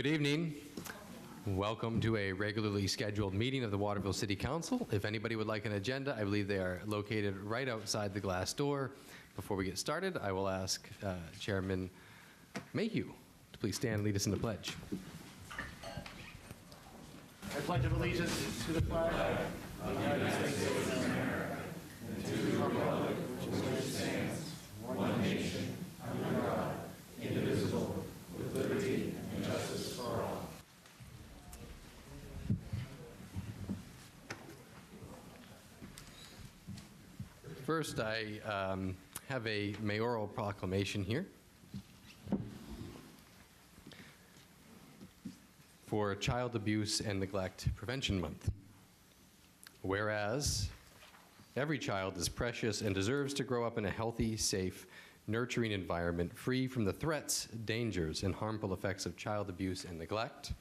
Good evening. Welcome to a regularly scheduled meeting of the Waterville City Council. If anybody would like an agenda, I believe they are located right outside the glass door. Before we get started, I will ask Chairman Mayhew to please stand and lead us in the pledge. I pledge allegiance to the flag of the United States of America and to the republic which stands one nation under God, indivisible, with liberty and justice for all. First, I have a mayoral proclamation here for Child Abuse and Neglect Prevention Month. Whereas every child is precious and deserves to grow up in a healthy, safe, nurturing environment free from the threats, dangers, and harmful effects of child abuse and neglect.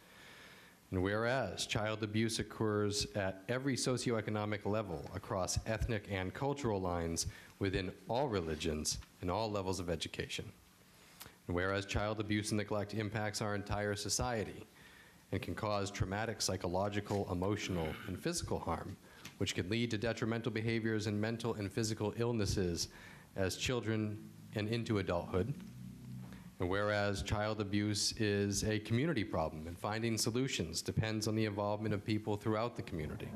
And whereas child abuse occurs at every socioeconomic level across ethnic and cultural lines within all religions and all levels of education. And whereas child abuse and neglect impacts our entire society and can cause traumatic psychological, emotional, and physical harm, which can lead to detrimental behaviors and mental and physical illnesses as children and into adulthood. And whereas child abuse is a community problem and finding solutions depends on the involvement of people throughout the community.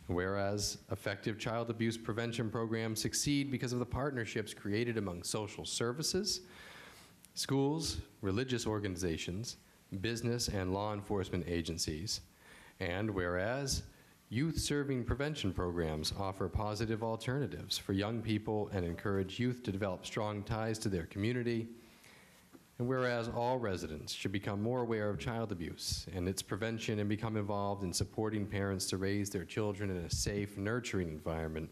Whereas effective child abuse prevention programs succeed because of the partnerships created among social services, schools, religious organizations, business and law enforcement agencies. And whereas youth-serving prevention programs offer positive alternatives for young people and encourage youth to develop strong ties to their community. And whereas all residents should become more aware of child abuse and its prevention and become involved in supporting parents to raise their children in a safe, nurturing environment.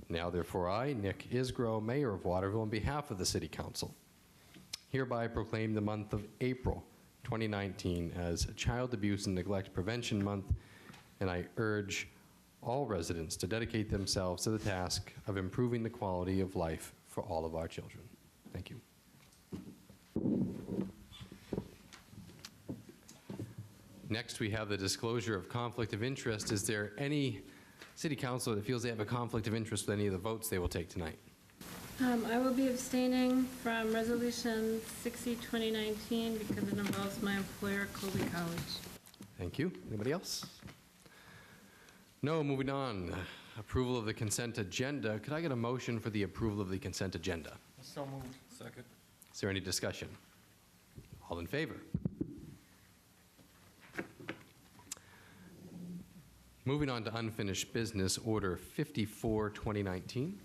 Now, therefore, I, Nick Isgro, Mayor of Waterville, on behalf of the City Council, hereby proclaim the month of April 2019 as Child Abuse and Neglect Prevention Month, and I urge all residents to dedicate themselves to the task of improving the quality of life for all of our children. Thank you. Next, we have the disclosure of conflict of interest. Is there any city councilor that feels they have a conflict of interest with any of the votes they will take tonight? I will be abstaining from Resolution 60, 2019 because it involves my employer, Colby College. Thank you. Anybody else? No, moving on. Approval of the consent agenda. Could I get a motion for the approval of the consent agenda? So moved. Second. Is there any discussion? All in favor? Moving on to unfinished business, Order 54, 2019.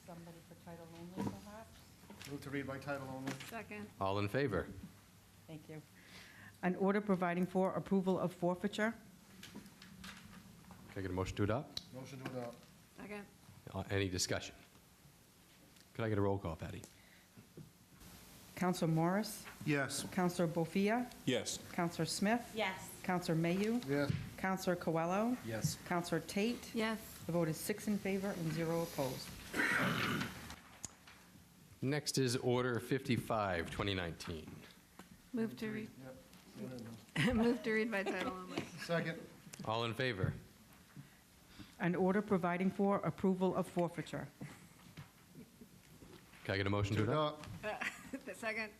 Somebody for title only, perhaps? Move to read by title only. Second. All in favor? Thank you. An order providing for approval of forfeiture. Can I get a motion to adopt? Motion to adopt. Second. Any discussion? Could I get a roll call, Patty? Counselor Morris? Yes. Counselor Bofia? Yes. Counselor Smith? Yes. Counselor Mayhew? Yes. Counselor Coelho? Yes. Counselor Tate? Yes. The vote is 6 in favor and 0 opposed. Next is Order 55, 2019. Move to read. Yep. Move to read by title only. Second. All in favor? An order providing for approval of forfeiture. Can I get a motion to adopt? The second.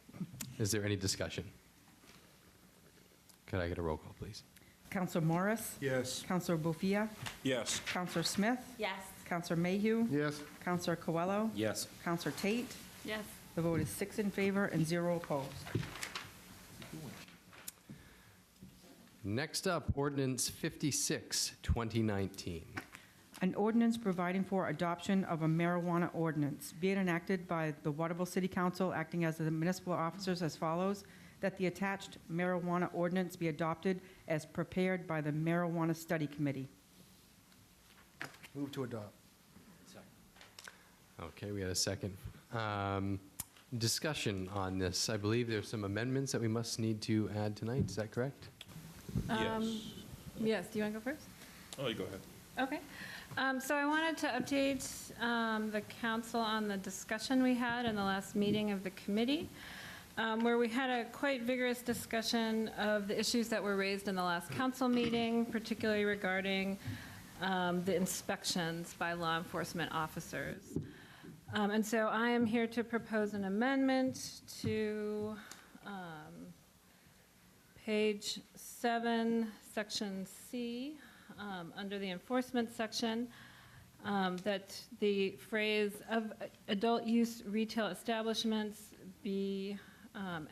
Is there any discussion? Could I get a roll call, please? Counselor Morris? Yes. Counselor Bofia? Yes. Counselor Smith? Yes. Counselor Mayhew? Yes. Counselor Coelho? Yes. Counselor Tate? Yes. The vote is 6 in favor and 0 opposed. Next up, Ordinance 56, 2019. An ordinance providing for adoption of a marijuana ordinance, be it enacted by the Waterville City Council acting as the municipal officers as follows, that the attached marijuana ordinance be adopted as prepared by the Marijuana Study Committee. Move to adopt. Okay, we had a second. Discussion on this. I believe there's some amendments that we must need to add tonight. Is that correct? Yes. Yes. Do you want to go first? Oh, you go ahead. Okay. So I wanted to update the council on the discussion we had in the last meeting of the committee. where we had a quite vigorous discussion of the issues that were raised in the last council meeting, particularly regarding the inspections by law enforcement officers. And so I am here to propose an amendment to page 7, section C, under the enforcement section, that the phrase of adult use retail establishments be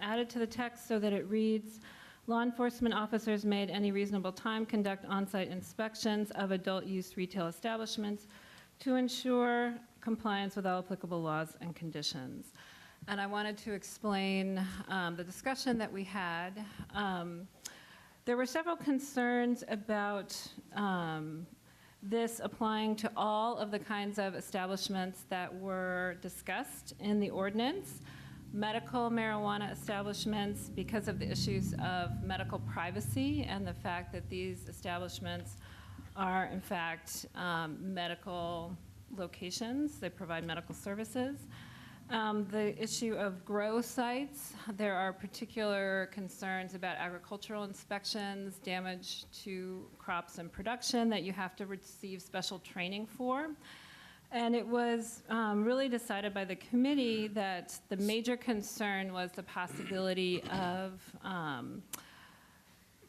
added to the text so that it reads, law enforcement officers may at any reasonable time conduct on-site inspections of adult use retail establishments to ensure compliance with all applicable laws and conditions. And I wanted to explain the discussion that we had. There were several concerns about this applying to all of the kinds of establishments that were discussed in the ordinance. Medical marijuana establishments, because of the issues of medical privacy and the fact that these establishments are, in fact, medical locations. They provide medical services. The issue of grow sites, there are particular concerns about agricultural inspections, damage to crops and production that you have to receive special training for. And it was really decided by the committee that the major concern was the possibility of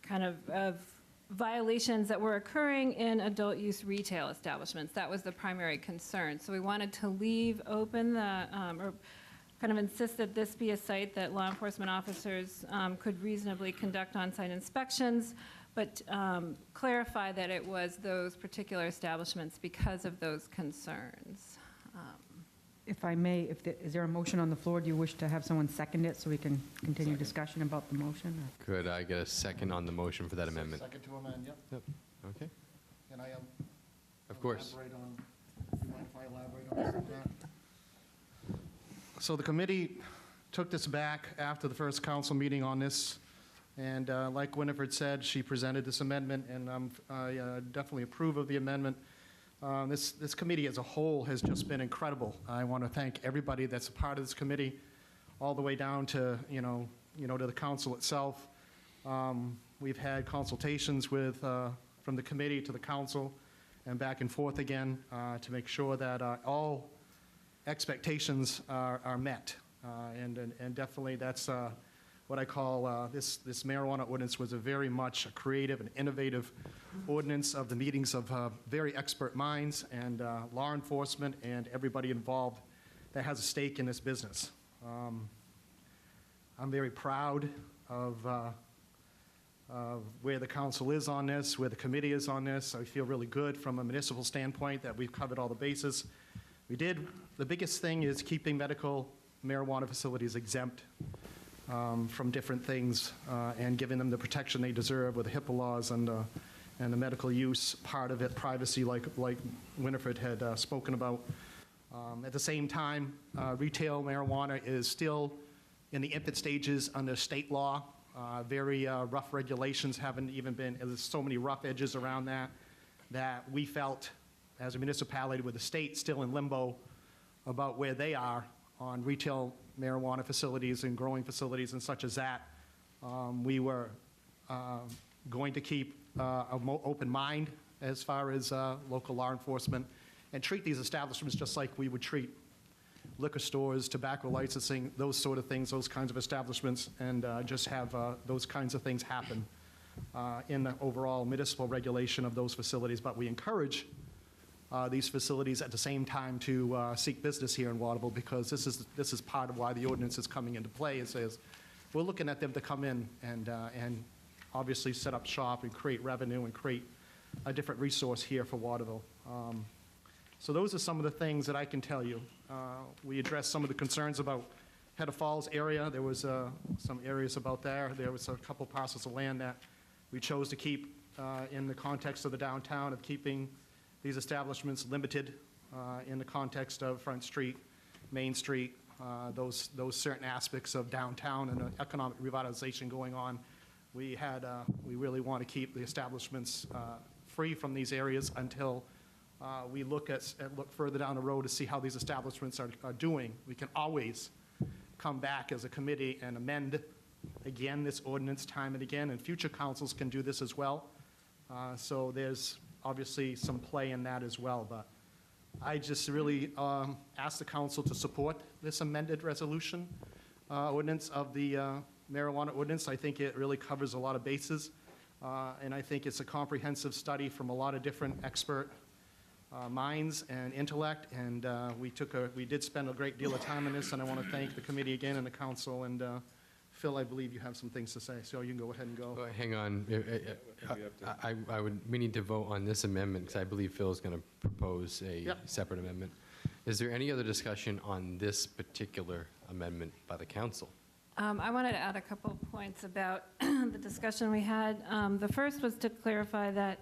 of violations that were occurring in adult use retail establishments. That was the primary concern. So we wanted to leave open the, or kind of insist that this be a site that law enforcement officers could reasonably conduct on-site inspections, but clarify that it was those particular establishments because of those concerns. If I may, is there a motion on the floor? Do you wish to have someone second it so we can continue discussion about the motion? Could I get a second on the motion for that amendment? Second to amend, yep. Yep. Okay, And I am. of course. Elaborate on, do you mind if I elaborate on that? So the committee took this back after the first council meeting on this, and like Winifred said, she presented this amendment, and I definitely approve of the amendment. This committee as a whole has just been incredible. I want to thank everybody that's a part of this committee, all the way down to to the council itself. We've had consultations with from the committee to the council, and back and forth again to make sure that all expectations are met, and definitely that's what I call this marijuana ordinance was a very much a creative and innovative ordinance of the meetings of very expert minds and law enforcement and everybody involved that has a stake in this business. I'm very proud of where the council is on this, where the committee is on this. I feel really good from a municipal standpoint that we've covered all the bases. The biggest thing is keeping medical marijuana facilities exempt from different things and giving them the protection they deserve with the HIPAA laws and the medical use part of it, privacy like Winifred had spoken about. At the same time, retail marijuana is still in the infant stages under state law. Very rough regulations haven't even been, there's so many rough edges around that we felt as a municipality with the state still in limbo about where they are on retail marijuana facilities and growing facilities and such as that. We were going to keep an open mind as far as local law enforcement and treat these establishments just like we would treat liquor stores, tobacco licensing, those sort of things, those kinds of establishments, and just have those kinds of things happen in the overall municipal regulation of those facilities. But we encourage these facilities at the same time to seek business here in Waterville, because this is part of why the ordinance is coming into play. It says we're looking at them to come in and obviously set up shop and create revenue and create a different resource here for Waterville. So those are some of the things that I can tell you. We addressed some of the concerns about Hedda Falls area. There was some areas about there. There was a couple parcels of land that we chose to keep in the context of the downtown, of keeping these establishments limited in the context of Front Street, Main Street, those certain aspects of downtown and the economic revitalization going on. We really want to keep the establishments free from these areas until we look further down the road to see how these establishments are doing. We can always come back as a committee and amend again this ordinance time and again, and future councils can do this as well. So there's obviously some play in that as well, but I just really ask the council to support this amended resolution ordinance of the marijuana ordinance. I think it really covers a lot of bases, and I think it's a comprehensive study from a lot of different expert minds and intellect, and we did spend a great deal of time on this, and I want to thank the committee again and the council, and Phil, I believe you have some things to say, so you can go ahead and go. Hang on. We need to vote on this amendment because I believe Phil is going to propose a Yep. separate amendment. Is there any other discussion on this particular amendment by the council? I wanted to add a couple of points about the discussion we had. The first was to clarify that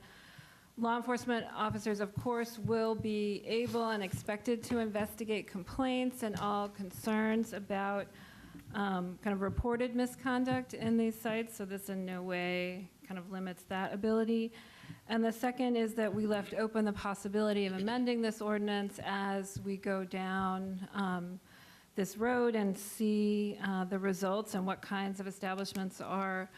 law enforcement officers, of course, will be able and expected to investigate complaints and all concerns about kind of reported misconduct in these sites, so this in no way kind of limits that ability. And the second is that we left open the possibility of amending this ordinance as we go down this road and see the results and what kinds of establishments are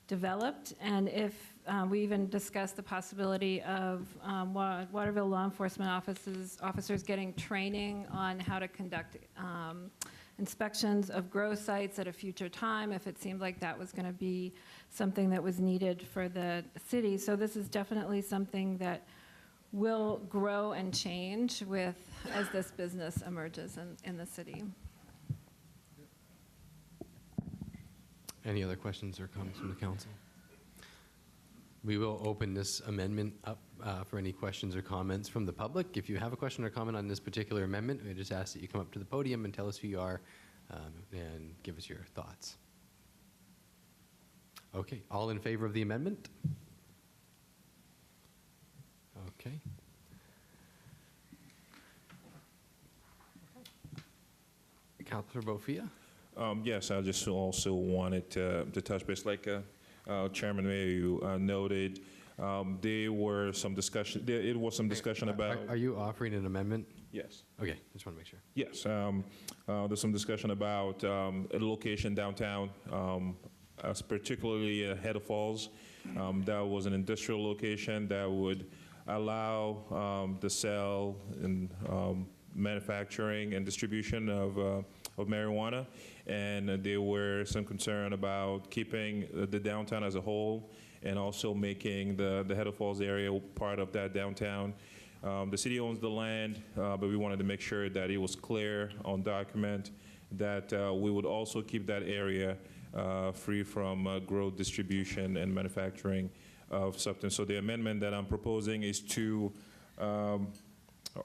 developed. And if we even discussed the possibility of Waterville law enforcement officers getting training on how to conduct inspections of grow sites at a future time, if it seemed like that was going to be something that was needed for the city. So this is definitely something that will grow and change as this business emerges in the city. Any other questions or comments from the council? We will open this amendment up for any questions or comments from the public. If you have a question or comment on this particular amendment, we just ask that you come up to the podium and tell us who you are and give us your thoughts. Okay, all in favor of the amendment? Okay. Councilor Bofia? Yes, I just also wanted to touch base, like Chairman Mayor, you noted, there was some discussion about. Are you offering an amendment? Yes. Okay, just want to make sure. Yes, there's some discussion about a location downtown, particularly Head of Falls. That was an industrial location that would allow the sale and manufacturing and distribution of marijuana, and there were some concern about keeping the downtown as a whole and also making the Head of Falls area part of that downtown. The city owns the land, but we wanted to make sure that it was clear on document that we would also keep that area free from growth, distribution, and manufacturing of substance. So the amendment that I'm proposing is to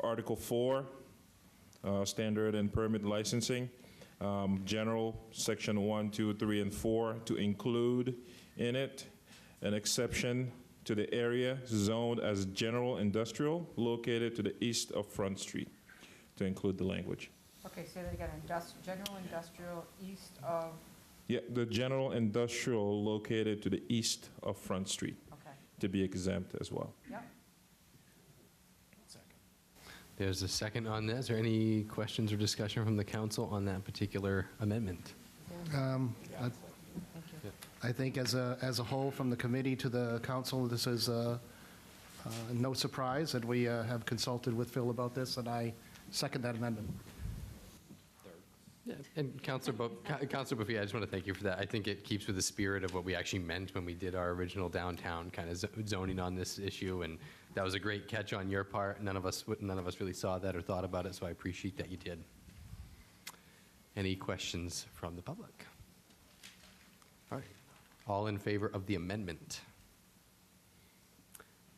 Article 4, standard and permit licensing, general, section 1, 2, 3, and 4, to include in it an exception to the area zoned as general industrial located to the east of Front Street, to include the language. Okay, say that again, general industrial east of, Yeah, the general industrial located to the east of Front Street, okay, to be exempt as well. yep. There's a second on this. Is there any questions or discussion from the council on that particular amendment? I think as a whole, from the committee to the council, this is no surprise that we have consulted with Phil about this, and I second that amendment. Yeah, and Councilor Bofia, I just want to thank you for that. I think it keeps with the spirit of what we actually meant when we did our original downtown kind of zoning on this issue, and that was a great catch on your part. None of us really saw that or thought about it, so I appreciate that you did. Any questions from the public? All right. All in favor of the amendment?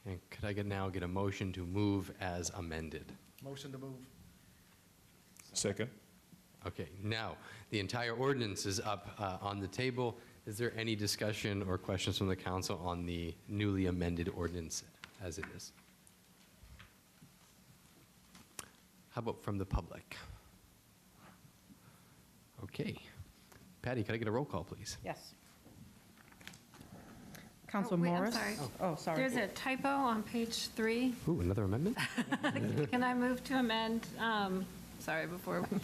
And could I now get a motion to move as amended? Motion to move. Second. Okay, now, the entire ordinance is up on the table. Is there any discussion or questions from the council on the newly amended ordinance as it is? How about from the public? Okay. Patty, could I get a roll call, please? Yes. Councilor wait, I'm Morris? sorry. Oh, sorry. There's a typo on page 3. Ooh, another amendment? Can I move to amend sorry, before we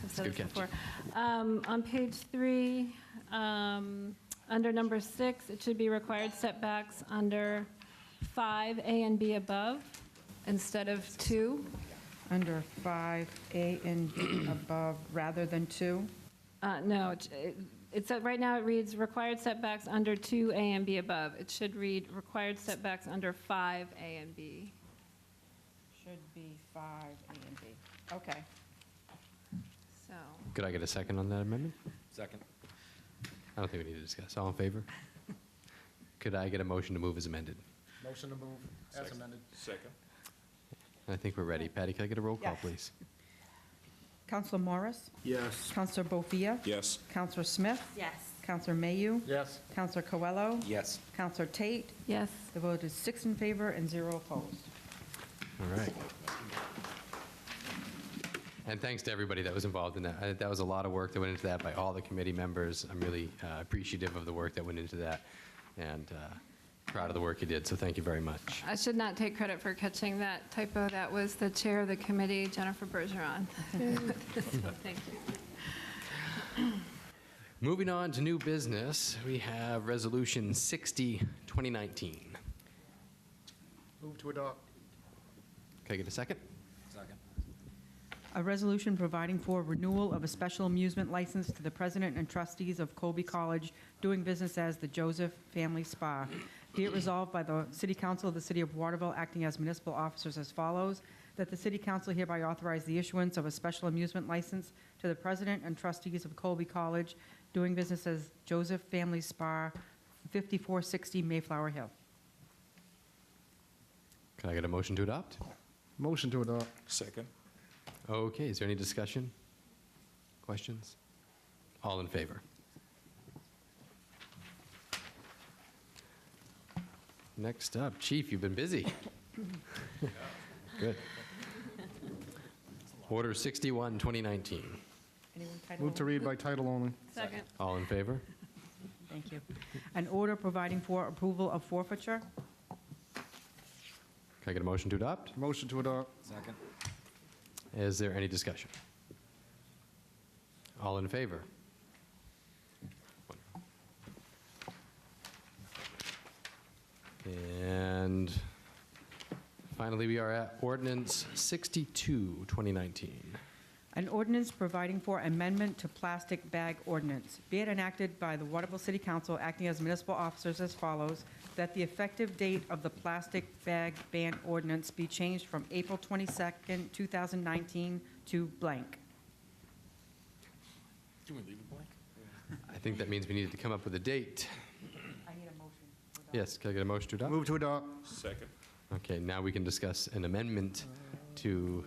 said good this catch. before. On page 3, under number 6, it should be required setbacks under 5, A and B above, instead of 2. Under 5A and B above rather than 2. No, it's, right now it reads required setbacks under 2, A and B above. It should read required setbacks under 5, A and B. Should be 5A and B. Okay. So, Could I get a second on that amendment? Second. I don't think we need to discuss. All in favor? Could I get a motion to move as amended? Motion to move as amended. Second. I think we're ready. Patty, can I get a roll call, Yes. please? Counselor Morris? Yes. Counselor Bofia? Yes. Counselor Smith? yes. Counselor Mayu? Yes. Counselor Coelho? Yes. Counselor Tate? Yes. The vote is 6 in favor and 0 opposed. All right. And thanks to everybody that was involved in that. That was a lot of work that went into that by all the committee members. I'm really appreciative of the work that went into that, and proud of the work you did, so thank you very much. I should not take credit for catching that typo. That was the chair of the committee, Jennifer Bergeron. So, thank you. Moving on to new business, we have Resolution 60, 2019. Move to adopt. Can I get a second? Second. A resolution providing for renewal of a special amusement license to the president and trustees of Colby College doing business as the Joseph Family Spa. Be it resolved by the City Council of the City of Waterville, acting as municipal officers as follows, that the City Council hereby authorize the issuance of a special amusement license to the president and trustees of Colby College doing business as Joseph Family Spa, 5460 Mayflower Hill. Can I get a motion to adopt? Motion to adopt. Second. Okay, is there any discussion? Questions? All in favor? Next up, Chief, you've been busy. Good. Order 61, 2019. Anyone title Move to read by title only. Second. All in favor? Thank you. An order providing for approval of forfeiture. Can I get a motion to adopt? Motion to adopt. Second. Is there any discussion? All in favor? And finally, we are at Ordinance 62, 2019. An ordinance providing for amendment to plastic bag ordinance. Be it enacted by the Waterville City Council, acting as municipal officers as follows, that the effective date of the plastic bag ban ordinance be changed from April 22nd, 2019 to blank. Can we leave it blank? I think that means we needed to come up with a date. I need a motion. Yes, can I get a motion to adopt? Move to adopt. Second. Okay, now we can discuss an amendment to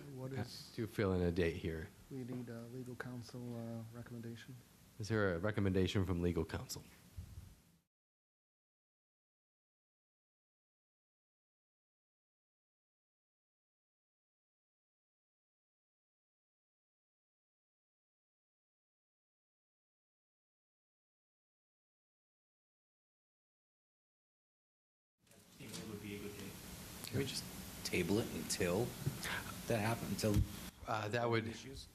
fill in a date here. We need legal counsel recommendation. Is there a recommendation from legal counsel? Can we just table it until that happens, until That would, issues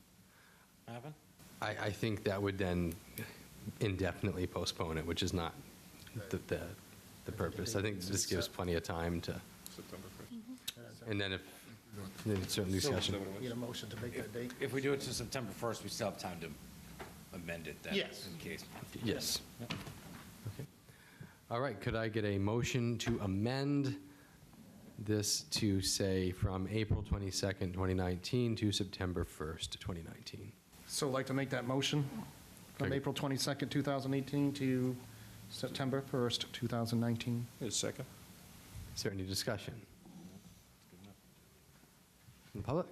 happen? I think that would then indefinitely postpone it, which is not the purpose. I think this gives plenty of time to, September 1st. and then if, then it's certain discussion. Need a motion to make that date. If we do it to September 1st, we still have time to amend it then. Yes. In case. Yes. Okay. All right, could I get a motion to amend this to say from April 22nd, 2019 to September 1st, 2019? So I'd like to make that motion from Okay. April 22nd, 2018 to September 1st, 2019. Second. Is there any discussion? From the public?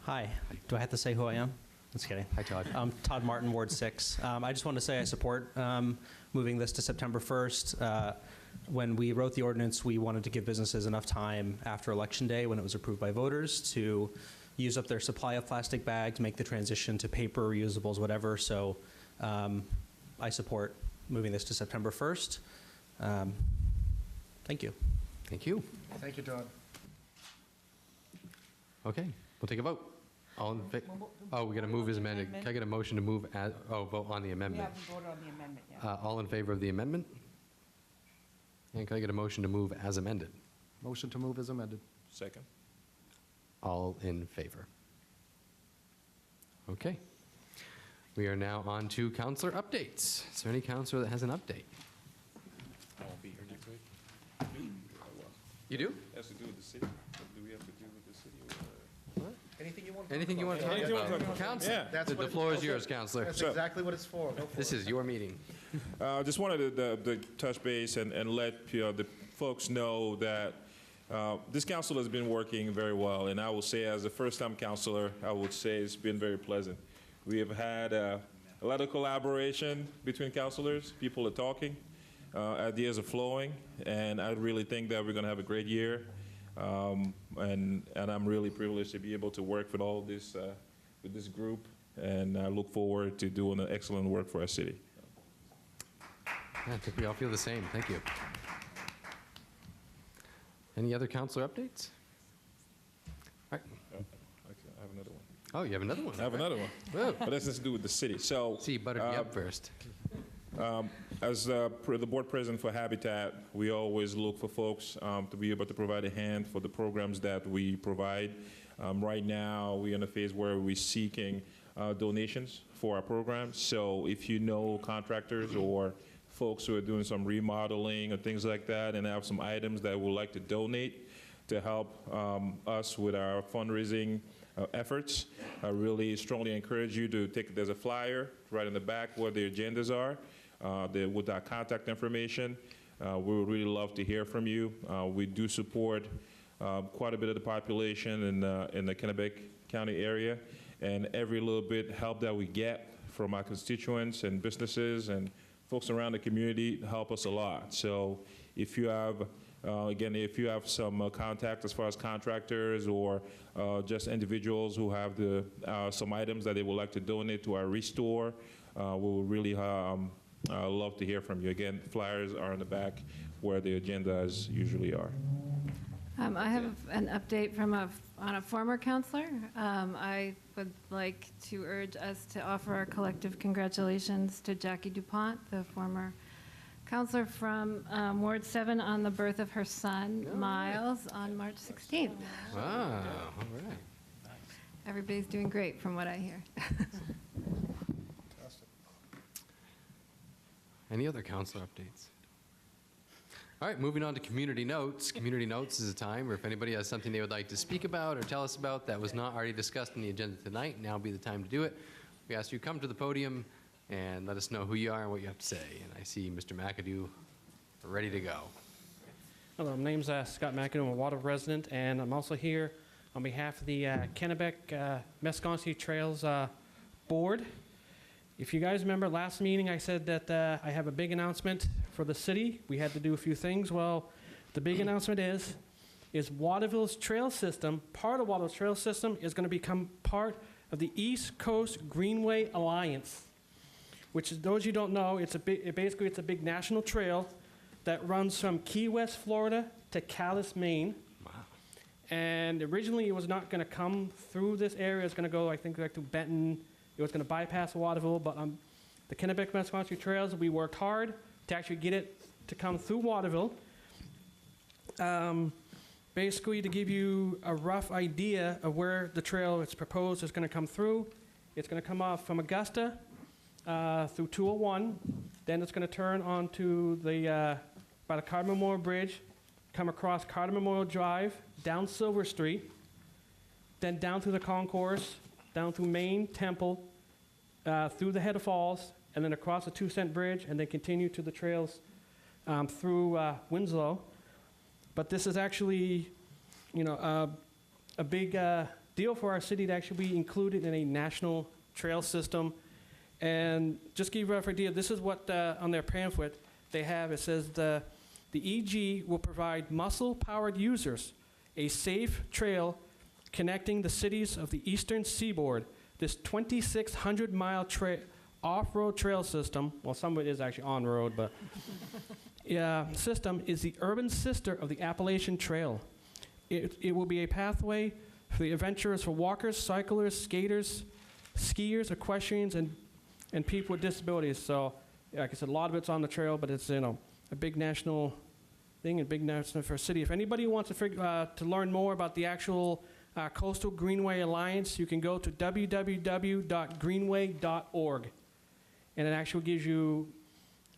Hi. Do I have to say who I am? Just kidding. Hi, Todd. I'm Todd Martin, Ward 6. I just want to say I support moving this to September 1st. When we wrote the ordinance, we wanted to give businesses enough time after Election Day, when it was approved by voters, to use up their supply of plastic bags, make the transition to paper, reusables, whatever. So I support moving this to September 1st. Thank you. Thank you. Thank you, Todd. Okay, we'll take a vote. All in favor? Oh, we got to move as amended. Can I get a motion to move as, vote on the We amendment? haven't voted on the amendment yet. All in favor of the amendment? And can I get a motion to move as amended? Motion to move is amended. Second. All in favor? Okay. We are now on to counselor updates. Is there any counselor that has an update? I won't be here next week. You do? Has to do with the city. What do we have to do with the city? Anything you want? Anything you want to talk Anything you wanna about? talk about? Counselor, Yeah. That's the what- floor is okay. yours, counselor. That's Sure. exactly what it's for. Go for This it. is your meeting. Just wanted to touch base and let the folks know that this council has been working very well, and I will say, as a first-time councilor, I would say it's been very pleasant. We have had a lot of collaboration between councilors. People are talking, ideas are flowing, and I really think that we're going to have a great year. And I'm really privileged to be able to work with all this with this group, and I look forward to doing an excellent work for our city. I think we all feel the same. Thank you. Any other counselor updates? All right. I have another one. Oh, you have another one. I have another one, Whoa. but that's to do with the city. So, See, you buttered me up first. as the board president for Habitat, we always look for folks to be able to provide a hand for the programs that we provide. Right now, we're in a phase where we're seeking donations for our programs. So if you know contractors or folks who are doing some remodeling or things like that and have some items that would like to donate to help us with our fundraising efforts, I really strongly encourage you to there's a flyer right in the back where the agendas are with our contact information. We would really love to hear from you. We do support quite a bit of the population in the Kennebec County area, and every little bit help that we get from our constituents and businesses and folks around the community help us a lot. So if you have, again, if you have some contact as far as contractors or just individuals who have some items that they would like to donate to our restore, we would really love to hear from you. Again, flyers are in the back where the agendas usually are. I have an update from on a former counselor. I would like to urge us to offer our collective congratulations to Jackie DuPont, the former counselor from Ward 7, on the birth of her son, Miles, on March 16th. Wow, all right. Everybody's doing great from what I hear. Any other counselor updates? All right, moving on to community notes. Community notes is a time where if anybody has something they would like to speak about or tell us about that was not already discussed in the agenda tonight, now would be the time to do it. We ask you to come to the podium and let us know who you are and what you have to say. And I see Mr. McAdoo ready to go. Hello, my name's Scott McAdoo. I'm a Waterville resident, and I'm also here on behalf of the Kennebec Mesconci Trails Board. If you guys remember last meeting, I said that I have a big announcement for the city. We had to do a few things. Well, the big announcement is Waterville's trail system, part of Waterville's trail system, is going to become part of the East Coast Greenway Alliance, which is, those you don't know, basically it's a big national trail that runs from Key West, Florida to Calais, Maine. Wow. And originally it was not going to come through this area. It's going to go, I think, like to Benton. It was going to bypass Waterville, but the Kennebec Mesconci Trails, we worked hard to actually get it to come through Waterville. Basically, to give you a rough idea of where the trail is proposed is going to come through, it's going to come off from Augusta through 201. Then it's going to turn onto by the Carter Memorial Bridge, come across Carter Memorial Drive, down Silver Street, then down through the concourse, down through Main, Temple, through the head of falls, and then across the 2 Cent Bridge, and then continue to the trails through Winslow. But this is actually, a big deal for our city to actually be included in a national trail system. And just to give you a rough idea, this is what on their pamphlet they have. It says the EG will provide muscle-powered users a safe trail connecting the cities of the eastern seaboard. This 2,600-mile off-road trail system, well, some of it is actually on-road, but system is the urban sister of the Appalachian Trail. It will be a pathway for the adventurers, for walkers, cyclists, skaters, skiers, equestrians, and people with disabilities. So, like I said, a lot of it's on the trail, but it's, a big national thing and big national for a city. If anybody wants to learn more about the actual Coastal Greenway Alliance, you can go to www.greenway.org. And it actually gives you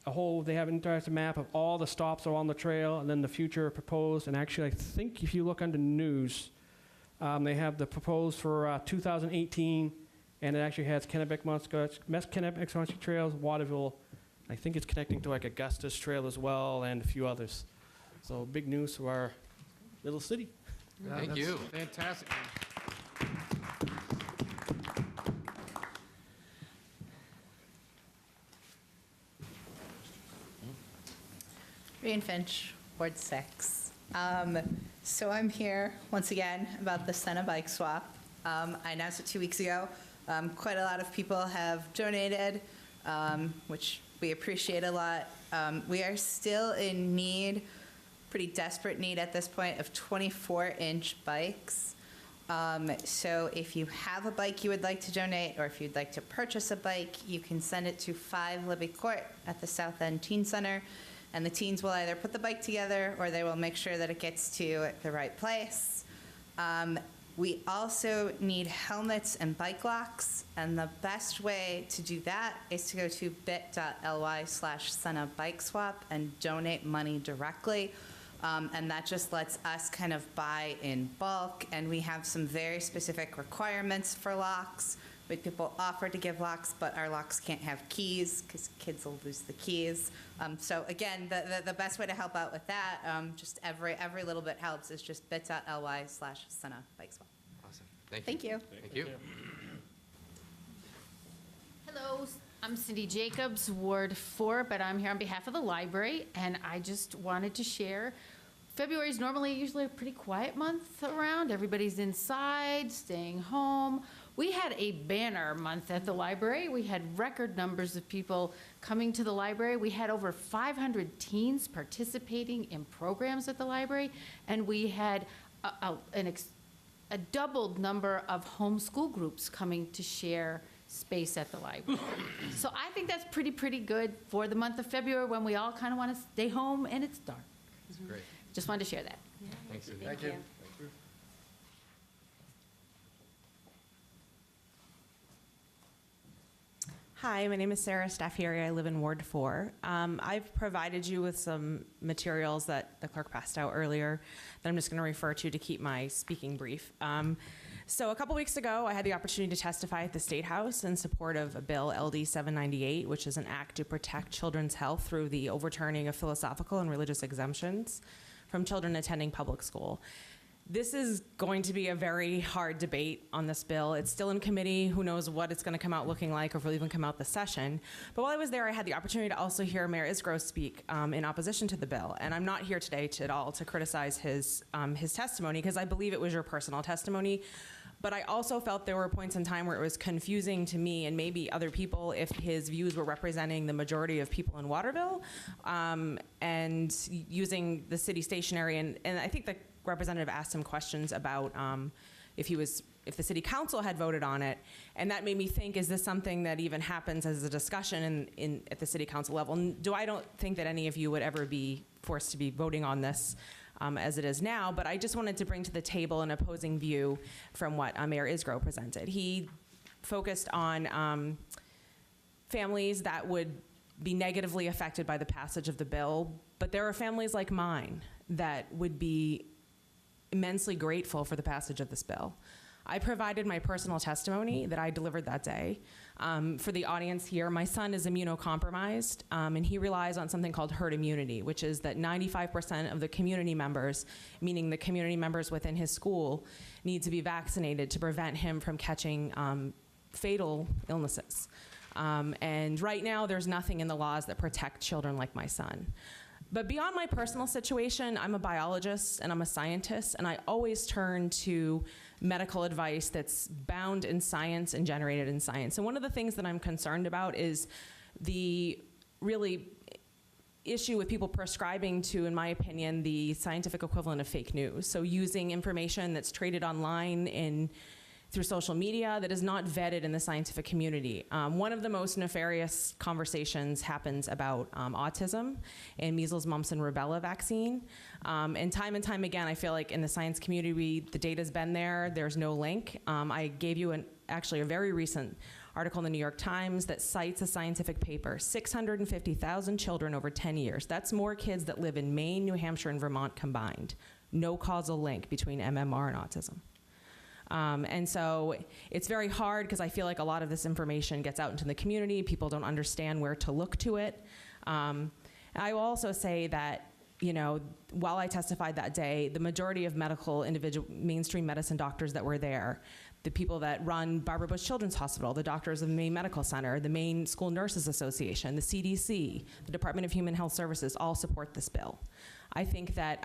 they have an interactive map of all the stops along the trail and then the future proposed. And actually, I think if you look under news, they have the proposed for 2018, and it actually has Kennebec-Muscatine Trails, Waterville. I think it's connecting to like Augustus Trail as well, and a few others. So big news for our little city. Yeah, Thank that's you. Fantastic. Ryan Finch, Ward 6. So I'm here once again about the Senna bike swap. I announced it 2 weeks ago. Quite a lot of people have donated, which we appreciate a lot. We are still in need, pretty desperate need at this point, of 24-inch bikes. So if you have a bike you would like to donate, or if you'd like to purchase a bike, you can send it to 5 Libby Court at the South End Teen Center. And the teens will either put the bike together or they will make sure that it gets to the right place. We also need helmets and bike locks, and the best way to do that is to go to bit.ly/Senna Bike Swap and donate money directly. And that just lets us kind of buy in bulk, and we have some very specific requirements for locks. We have people offer to give locks, but our locks can't have keys because kids will lose the keys. So again, the best way to help out with that, just every little bit helps, is just bit.ly/Senna Bike Swap. Awesome. Thank you. Thank you. Thank you. Hello, I'm Cindy Jacobs, Ward 4, but I'm here on behalf of the library, and I just wanted to share. February is usually a pretty quiet month around. Everybody's inside, staying home. We had a banner month at the library. We had record numbers of people coming to the library. We had over 500 teens participating in programs at the library, and we had a doubled number of homeschool groups coming to share space at the library. So I think that's pretty good for the month of February, when we all kind of want to stay home and it's dark. That's great. Just wanted to share that. Thanks, Cindy. Thank you. Hi, my name is Sarah Staffieri. I live in Ward 4. I've provided you with some materials that the clerk passed out earlier that I'm just going to refer to keep my speaking brief. So a couple weeks ago, I had the opportunity to testify at the State House in support of a bill, LD 798, which is an act to protect children's health through the overturning of philosophical and religious exemptions from children attending public school. This is going to be a very hard debate on this bill. It's still in committee. Who knows what it's going to come out looking like, or if it'll even come out this session. But while I was there, I had the opportunity to also hear Mayor Isgrove speak in opposition to the bill. And I'm not here today at all to criticize his testimony, because I believe it was your personal testimony. But I also felt there were points in time where it was confusing to me and maybe other people if his views were representing the majority of people in Waterville, and using the city stationery. And I think the representative asked him questions about if the city council had voted on it, and that made me think, is this something that even happens as a discussion at the city council level? I don't think that any of you would ever be forced to be voting on this as it is now, but I just wanted to bring to the table an opposing view from what Mayor Isgrove presented. He focused on families that would be negatively affected by the passage of the bill, but there are families like mine that would be immensely grateful for the passage of this bill. I provided my personal testimony that I delivered that day. For the audience here, my son is immunocompromised, and he relies on something called herd immunity, which is that 95% of the community members, meaning the community members within his school, need to be vaccinated to prevent him from catching fatal illnesses. And right now, there's nothing in the laws that protect children like my son. But beyond my personal situation, I'm a biologist and I'm a scientist, and I always turn to medical advice that's bound in science and generated in science. And one of the things that I'm concerned about is the really issue with people prescribing to, in my opinion, the scientific equivalent of fake news. So using information that's traded online through social media that is not vetted in the scientific community. One of the most nefarious conversations happens about autism and measles, mumps, and rubella vaccine. And time again, I feel like in the science community, the data's been there, there's no link. I gave you actually a very recent article in the New York Times that cites a scientific paper, 650,000 children over 10 years. That's more kids that live in Maine, New Hampshire, and Vermont combined. No causal link between MMR and autism. And so it's very hard because I feel like a lot of this information gets out into the community. People don't understand where to look to it. I will also say that, while I testified that day, the majority of mainstream medicine doctors that were there, the people that run Barbara Bush Children's Hospital, the doctors of the Maine Medical Center, the Maine School Nurses Association, the CDC, the Department of Human Health Services all support this bill. I think that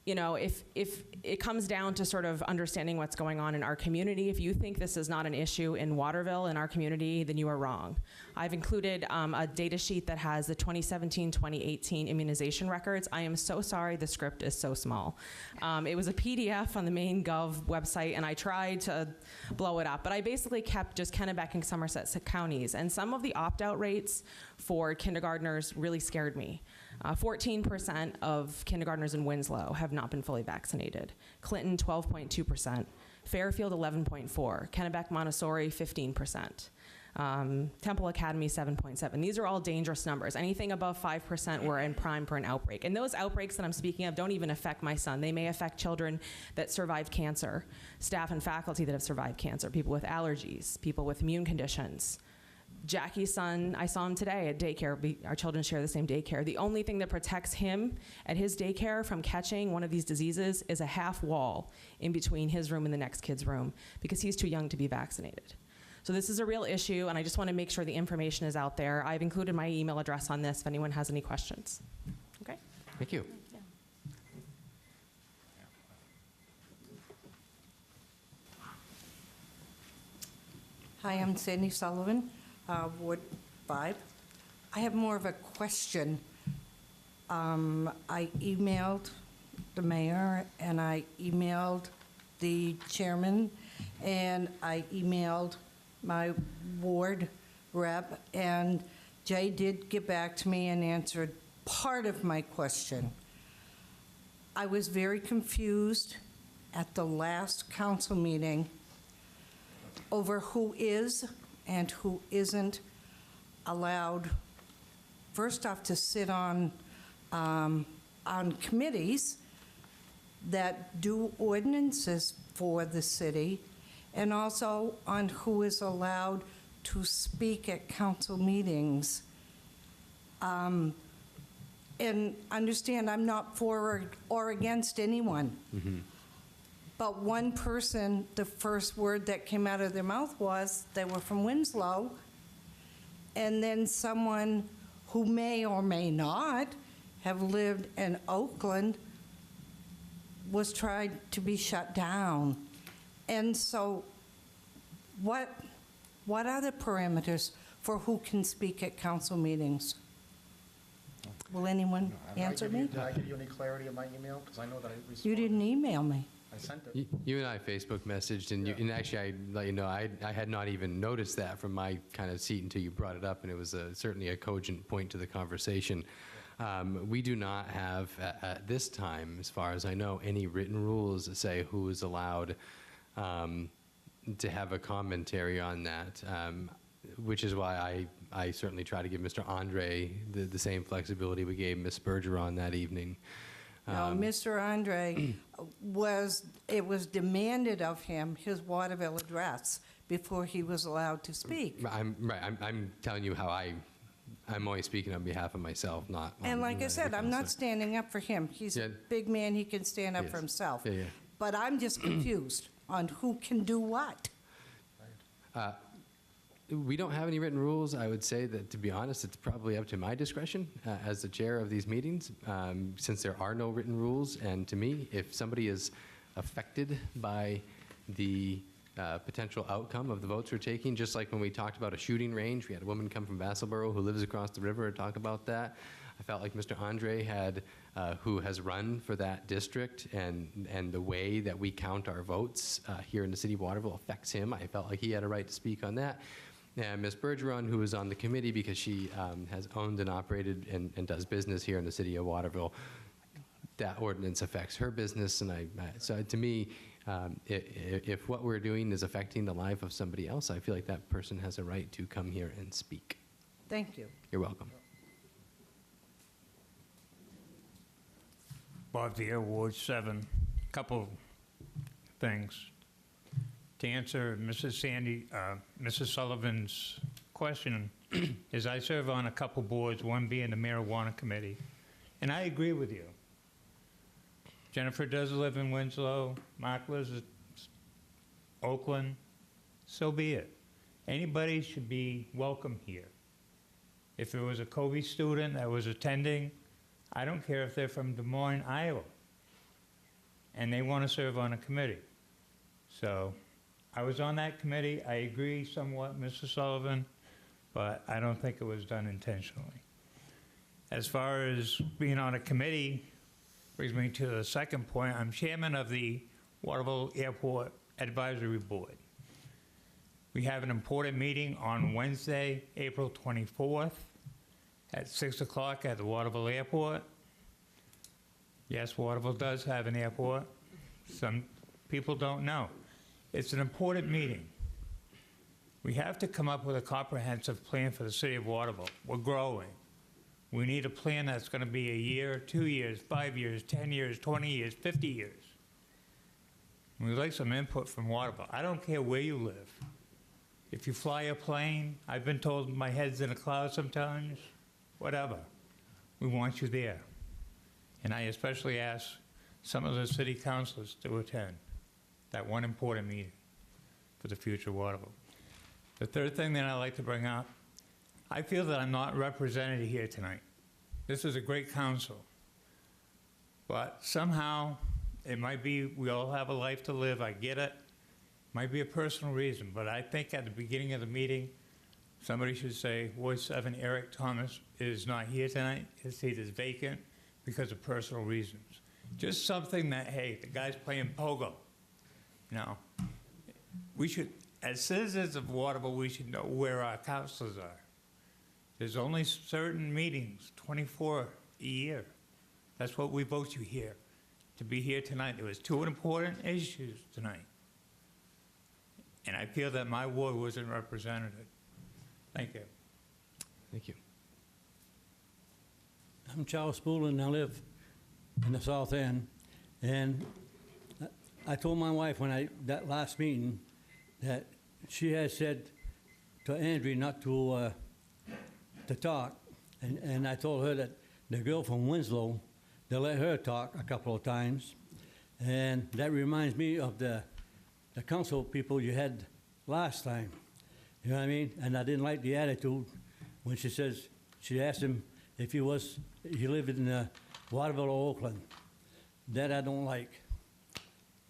if it comes down to sort of understanding what's going on in our community, if you think this is not an issue in Waterville, in our community, then you are wrong. I've included a data sheet that has the 2017-2018 immunization records. I am so sorry the script is so small. It was a PDF on the Maine Gov website, and I tried to blow it up. But I basically kept just Kennebec and Somerset counties. And some of the opt-out rates for kindergartners really scared me. 14% of kindergartners in Winslow have not been fully vaccinated. Clinton, 12.2%. Fairfield, 11.4%. Kennebec Montessori, 15%. Temple Academy, 7.7%. These are all dangerous numbers. Anything above 5% were in prime for an outbreak. And those outbreaks that I'm speaking of don't even affect my son. They may affect children that survive cancer, staff and faculty that have survived cancer, people with allergies, people with immune conditions. Jackie's son, I saw him today at daycare. Our children share the same daycare. The only thing that protects him at his daycare from catching one of these diseases is a half wall in between his room and the next kid's room because he's too young to be vaccinated. So this is a real issue, and I just want to make sure the information is out there. I've included my email address on this if anyone has any questions. Okay? Thank you. Hi, I'm Sandy Sullivan, Ward 5. I have more of a question. I emailed the mayor, and I emailed the chairman, and I emailed my ward rep, and Jay did get back to me and answered part of my question. I was very confused at the last council meeting over who is and who isn't allowed, first off, to sit on committees that do ordinances for the city, and also on who is allowed to speak at council meetings. And understand, I'm not for or against anyone. Mm-hmm. But one person, the first word that came out of their mouth was they were from Winslow, and then someone who may or may not have lived in Oakland was tried to be shut down. And so what are the parameters for who can speak at council meetings? Will anyone answer me? Did I give you any clarity in my email? Because I know that I responded. You didn't email me. I sent it. You and I Facebook messaged, and, and actually, I let you know, I had not even noticed that from my kind of seat until you brought it up, and it was certainly a cogent point to the conversation. We do not have, at this time, as far as I know, any written rules that say who is allowed to have a commentary on that, which is why I certainly try to give Mr. Andre the same flexibility we gave Ms. Bergeron that evening. No, Mr. Andre it was demanded of him his Waterville address before he was allowed to speak. I'm telling you how I'm always speaking on behalf of myself, not. And like I said, I'm not standing up for him. He's a big man, he can stand up for himself. Yeah. But I'm just confused on who can do what. We don't have any written rules. I would say that, to be honest, it's probably up to my discretion as the chair of these meetings, since there are no written rules. And to me, if somebody is affected by the potential outcome of the votes we're taking, just like when we talked about a shooting range, we had a woman come from Vassalboro who lives across the river to talk about that. I felt like Mr. Andre had, who has run for that district, and the way that we count our votes here in the city of Waterville affects him. I felt like he had a right to speak on that. And Ms. Bergeron, who is on the committee because she has owned and operated and does business here in the city of Waterville, that ordinance affects her business. And so to me, if what we're doing is affecting the life of somebody else, I feel like that person has a right to come here and speak. Thank you. You're welcome. Wtvl Ward 7, couple things. To answer Mrs. Sullivan's question, is I serve on a couple boards, one being the marijuana committee, and I agree with you. Jennifer does live in Winslow, Mark lives in Oakland, so be it. Anybody should be welcome here. If it was a Kobe student that was attending, I don't care if they're from Des Moines, Iowa, and they want to serve on a committee. So I was on that committee. I agree somewhat, Mr. Sullivan, but I don't think it was done intentionally. As far as being on a committee, brings me to the second point. I'm chairman of the Waterville Airport Advisory Board. We have an important meeting on Wednesday, April 24th at 6 o'clock at the Waterville Airport. Yes, Waterville does have an airport. Some people don't know. It's an important meeting. We have to come up with a comprehensive plan for the city of Waterville. We're growing. We need a plan that's going to be a year, 2 years, 5 years, 10 years, 20 years, 50 years. We'd like some input from Waterville. I don't care where you live. If you fly a plane, I've been told my head's in a cloud sometimes, whatever. We want you there. And I especially ask some of the city councilors to attend that one important meeting for the future of Waterville. The third thing that I'd like to bring up, I feel that I'm not represented here tonight. This is a great council. But somehow, it might be we all have a life to live, I get it. Might be a personal reason, but I think at the beginning of the meeting, somebody should say, Ward 7 Eric Thomas is not here tonight. His seat is vacant because of personal reasons. Just something that, hey, the guy's playing pogo. No. We should, as citizens of Waterville, we should know where our councilors are. There's only certain meetings, 24 a year. That's what we vote you here, to be here tonight. There was 2 important issues tonight. And I feel that my ward wasn't represented. Thank you. Thank you. I'm Charles Spool, and I live in the South End. And I told my wife that last meeting that she had said to Andrew not to talk. And I told her that the girl from Winslow, they let her talk a couple of times. And that reminds me of the council people you had last time. You know what I mean? And I didn't like the attitude when she asked him if he lived in Waterville or Oakland. That I don't like.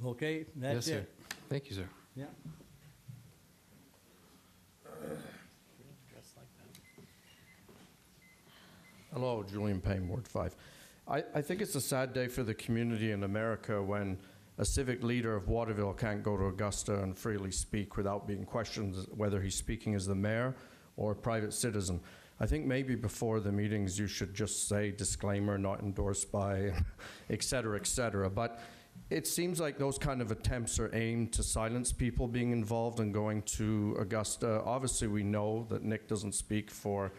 Okay, that's yes, it. Sir. Thank you, sir. Yeah. Hello, Julian Payne, Ward 5. I think it's a sad day for the community in America when a civic leader of Waterville can't go to Augusta and freely speak without being questioned whether he's speaking as the mayor or a private citizen. I think maybe before the meetings you should just say disclaimer, not endorsed by, et cetera, but it seems like those kind of attempts are aimed to silence people being involved in going to Augusta. Obviously, we know that Nick doesn't speak for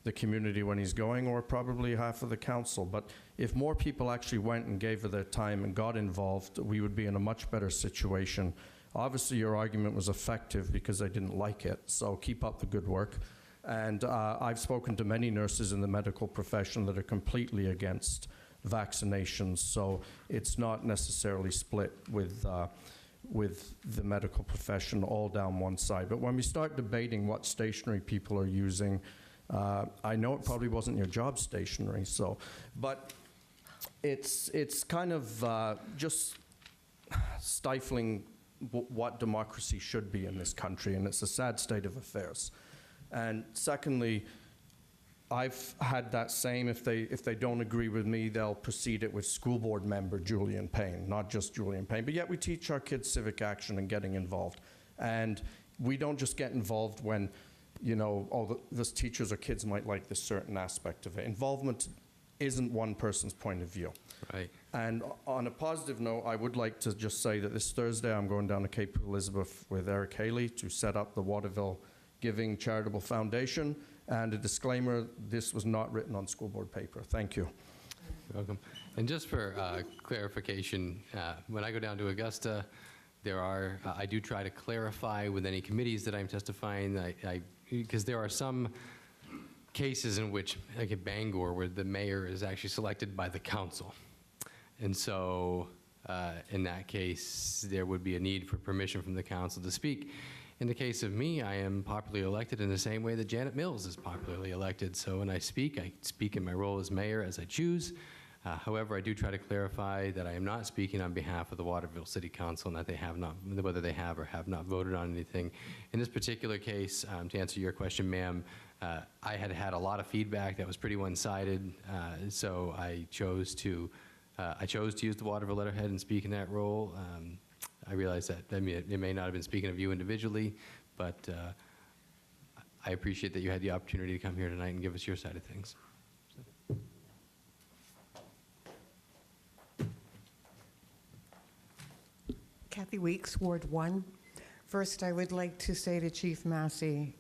the community when he's going, or probably half of the council. But if more people actually went and gave it their time and got involved, we would be in a much better situation. Obviously, your argument was effective because I didn't like it, so keep up the good work. And I've spoken to many nurses in the medical profession that are completely against vaccinations, so it's not necessarily split with with the medical profession all down one side. But when we start debating what stationery people are using, I know it probably wasn't your job stationery, so, but it's kind of just stifling what democracy should be in this country, and it's a sad state of affairs. And secondly, I've had that same, if they don't agree with me, they'll proceed it with school board member Julian Payne, not just Julian Payne. But yet we teach our kids civic action and getting involved. And we don't just get involved when, you know, oh, the teachers or kids might like this certain aspect of it. Involvement isn't one person's point of view. Right. And on a positive note, I would like to just say that this Thursday I'm going down to Cape Elizabeth with Eric Haley to set up the Waterville Giving Charitable Foundation. And a disclaimer, this was not written on school board paper. Thank you. You're welcome. And just for clarification, when I go down to Augusta, I do try to clarify with any committees that I'm testifying, because there are some cases in which, like at Bangor, where the mayor is actually selected by the council. And so in that case, there would be a need for permission from the council to speak. In the case of me, I am popularly elected in the same way that Janet Mills is popularly elected. So when I speak in my role as mayor as I choose. However, I do try to clarify that I am not speaking on behalf of the Waterville City Council and that they have not, whether they have or have not voted on anything. In this particular case, to answer your question, ma'am, I had a lot of feedback that was pretty one-sided, so I chose to use the Waterville letterhead and speak in that role. I realize that, I mean, it may not have been speaking of you individually, but I appreciate that you had the opportunity to come here tonight and give us your side of things. Kathy Weeks, Ward 1. First, I would like to say to Chief Massey,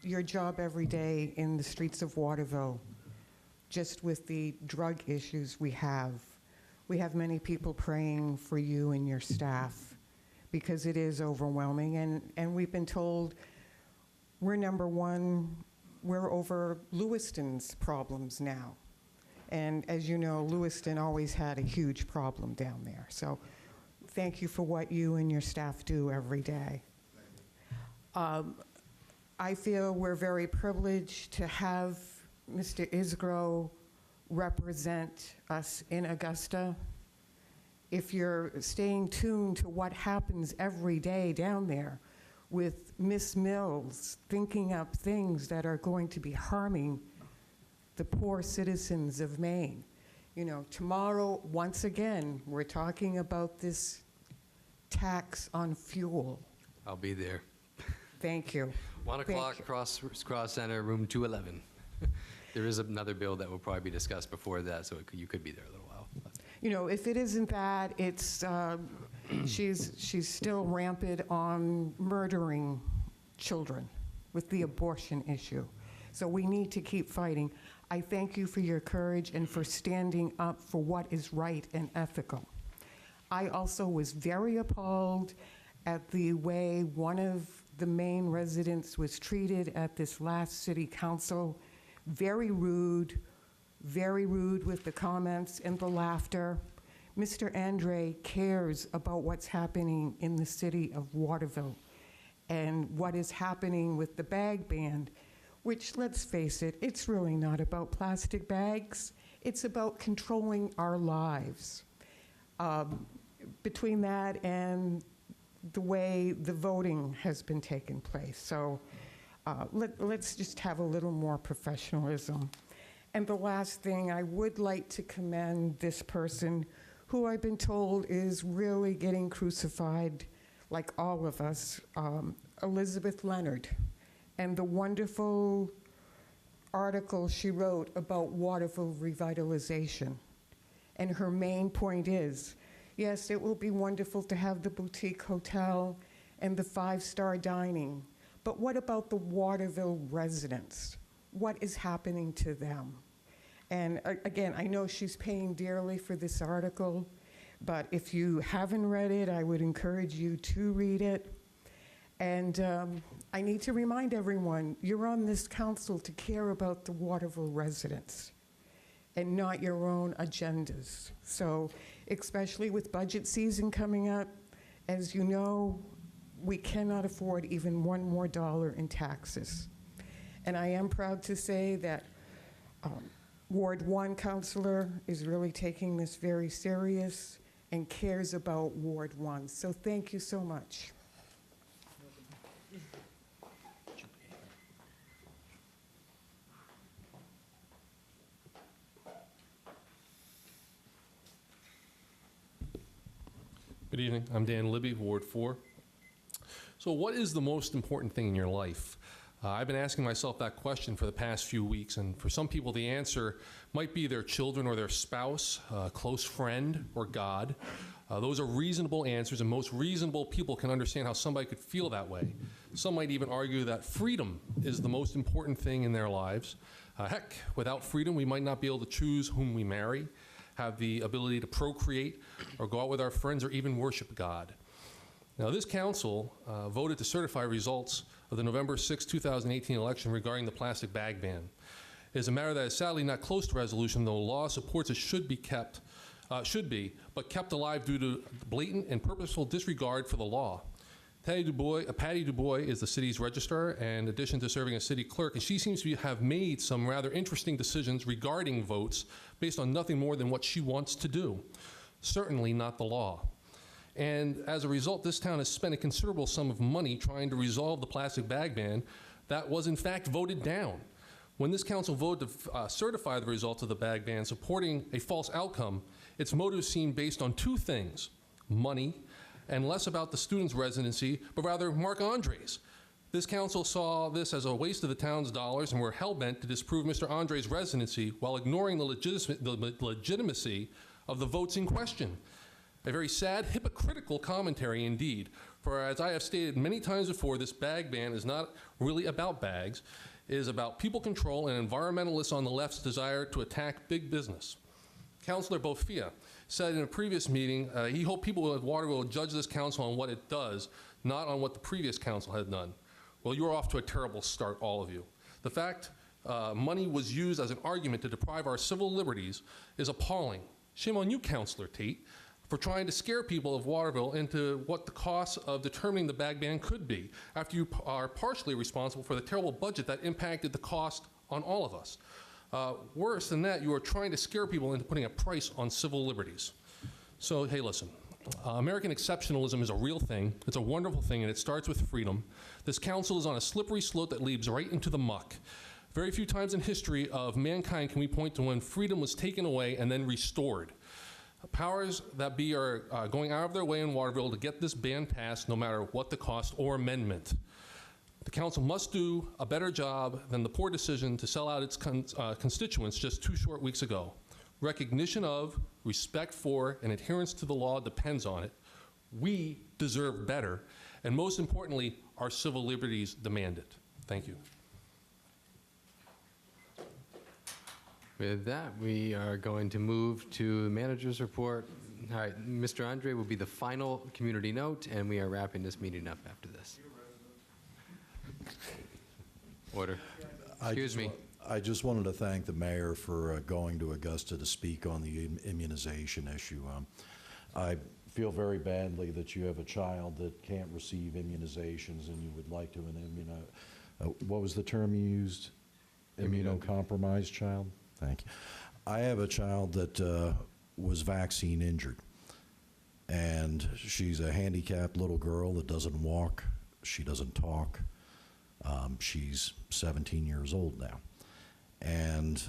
your job every day in the streets of Waterville, just with the drug issues we have many people praying for you and your staff because it is overwhelming. And we've been told we're number one, we're over Lewiston's problems now. And as you know, Lewiston always had a huge problem down there. So thank you for what you and your staff do every day. I feel we're very privileged to have Mr. Isgro represent us in Augusta. If you're staying tuned to what happens every day down there with Miss Mills thinking up things that are going to be harming the poor citizens of Maine. You know, tomorrow, once again, we're talking about this tax on fuel. I'll be there. Thank you. 1 o'clock, Cross Center, room 211. There is another bill that will probably be discussed before that, so you could be there a little while. You know, if it isn't that, it's she's still rampant on murdering children with the abortion issue. So we need to keep fighting. I thank you for your courage and for standing up for what is right and ethical. I also was very appalled at the way one of the Maine residents was treated at this last city council. Very rude with the comments and the laughter. Mr. Andre cares about what's happening in the city of Waterville and what is happening with the bag ban, which, let's face it, it's really not about plastic bags. It's about controlling our lives. Between that and the way the voting has been taking place. So let's just have a little more professionalism. And the last thing, I would like to commend this person who I've been told is really getting crucified, like all of us, Elizabeth Leonard, and the wonderful article she wrote about Waterville revitalization. And her main point is, yes, it will be wonderful to have the boutique hotel and the 5-star dining, but what about the Waterville residents? What is happening to them? And again, I know she's paying dearly for this article, but if you haven't read it, I would encourage you to read it. And I need to remind everyone, you're on this council to care about the Waterville residents and not your own agendas. So, especially with budget season coming up As you know, we cannot afford even one more dollar in taxes. And I am proud to say that Ward 1 councilor is really taking this very serious and cares about Ward 1. So thank you so much. Good evening. I'm Dan Libby, Ward 4. So what is the most important thing in your life? I've been asking myself that question for the past few weeks, and for some people the answer might be their children or their spouse, a close friend, or God. Those are reasonable answers, and most reasonable people can understand how somebody could feel that way. Some might even argue that freedom is the most important thing in their lives. Heck, without freedom, we might not be able to choose whom we marry, have the ability to procreate, or go out with our friends, or even worship God. Now, this council voted to certify results of the November 6, 2018 election regarding the plastic bag ban. It is a matter that is sadly not close to resolution, though law supports it should be, but kept alive due to blatant and purposeful disregard for the law. Patty DuBois is the city's registrar, and in addition to serving as city clerk, and she seems to have made some rather interesting decisions regarding votes based on nothing more than what she wants to do. Certainly not the law. And as a result, this town has spent a considerable sum of money trying to resolve the plastic bag ban that was in fact voted down. When this council voted to certify the results of the bag ban supporting a false outcome, its motives seemed based on two things: money, and less about the student's residency, but rather Mark Andre's. This council saw this as a waste of the town's dollars and were hell-bent to disprove Mr. Andre's residency while ignoring the legitimacy of the votes in question. A very sad, hypocritical commentary indeed, for as I have stated many times before, this bag ban is not really about bags. It is about people control and environmentalists on the left's desire to attack big business. Councilor Bofia said in a previous meeting he hoped people at Waterville would judge this council on what it does, not on what the previous council had done. Well, you're off to a terrible start, all of you. The fact money was used as an argument to deprive our civil liberties is appalling. Shame on you, Councilor Tate, for trying to scare people of Waterville into what the cost of determining the bag ban could be, after you are partially responsible for the terrible budget that impacted the cost on all of us. Worse than that, you are trying to scare people into putting a price on civil liberties. So, hey, listen. American exceptionalism is a real thing. It's a wonderful thing, and it starts with freedom. This council is on a slippery slope that leads right into the muck. Very few times in history of mankind can we point to when freedom was taken away and then restored. Powers that be are going out of their way in Waterville to get this ban passed, no matter what the cost or amendment. The council must do a better job than the poor decision to sell out its constituents just 2 short weeks ago. Recognition of, respect for, and adherence to the law depends on it. We deserve better, and most importantly, our civil liberties demand it. Thank you. With that, we are going to move to the manager's report. All right, Mr. Andre will be the final community note, and we are wrapping this meeting up after this. Order. Excuse me. I just wanted to thank the mayor for going to Augusta to speak on the immunization issue. I feel very badly that you have a child that can't receive immunizations and you would like to what was the term you used? Immunocompromised child? Thank you. I have a child that was vaccine injured, and she's a handicapped little girl that doesn't walk, she doesn't talk. She's 17 years old now. And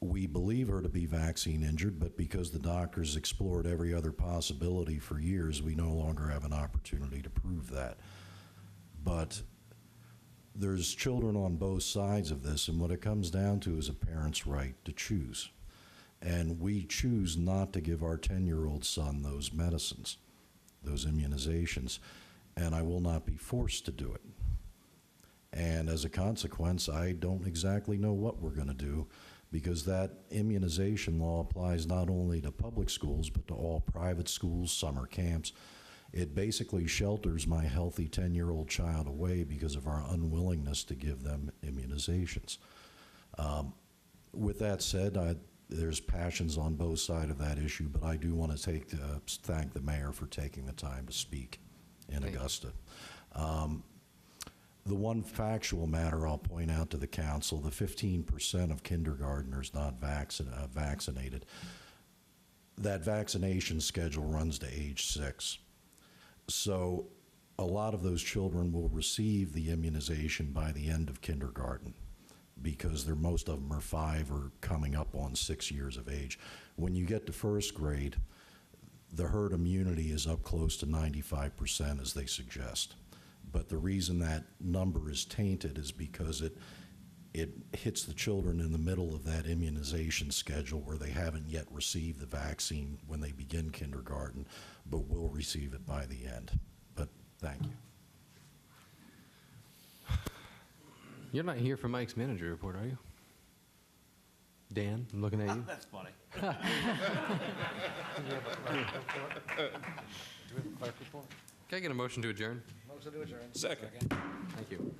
we believe her to be vaccine injured, but because the doctors explored every other possibility for years, we no longer have an opportunity to prove that. But there's children on both sides of this, and what it comes down to is a parent's right to choose. And we choose not to give our 10-year-old son those medicines, those immunizations, and I will not be forced to do it. And as a consequence, I don't exactly know what we're going to do, because that immunization law applies not only to public schools, but to all private schools, summer camps. It basically shelters my healthy 10-year-old child away because of our unwillingness to give them immunizations. With that said, there's passions on both sides of that issue, but I do want to thank the mayor for taking the time to speak. in Augusta. The one factual matter I'll point out to the council, the 15% of kindergartners not vaccinated, that vaccination schedule runs to age 6. So a lot of those children will receive the immunization by the end of kindergarten because most of them are 5 or coming up on 6 years of age. When you get to first grade, the herd immunity is up close to 95%, as they suggest. But the reason that number is tainted is because it hits the children in the middle of that immunization schedule where they haven't yet received the vaccine when they begin kindergarten, but will receive it by the end. But thank you. You're not here for Mike's manager report, are you? Dan, I'm looking at you. That's funny. Do we have a clerk report? Can I get a motion to adjourn? Motion to adjourn. Second. Thank you.